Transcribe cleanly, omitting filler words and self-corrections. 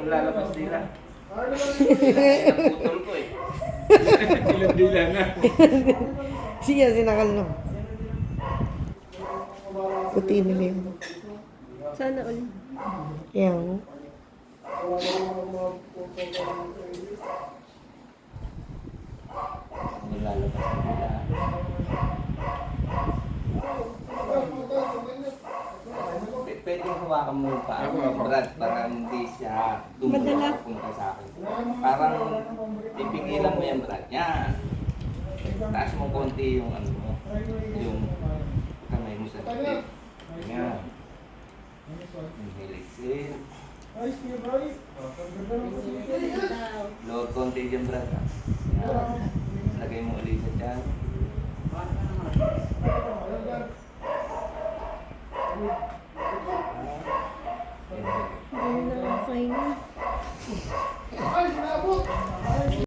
lalabas nila. Naputol ko eh. Ilang dila na. Siya, sinakal no. Puti nila yun. Sana all. Yan. Lalabas nila. Pwedeng hawakan mo pa ako, Brad, para hindi siya Madala. pumunta sa akin. Parang pipigilan mo yan, Brad. Yan. Taas mo konti yung ano mo, yung kamay mo sa likod. Yan. Inhale, exhale. Lower konti dyan, Brad. Yan. Lagay mo ulit sa dyan. Hindi na okay na.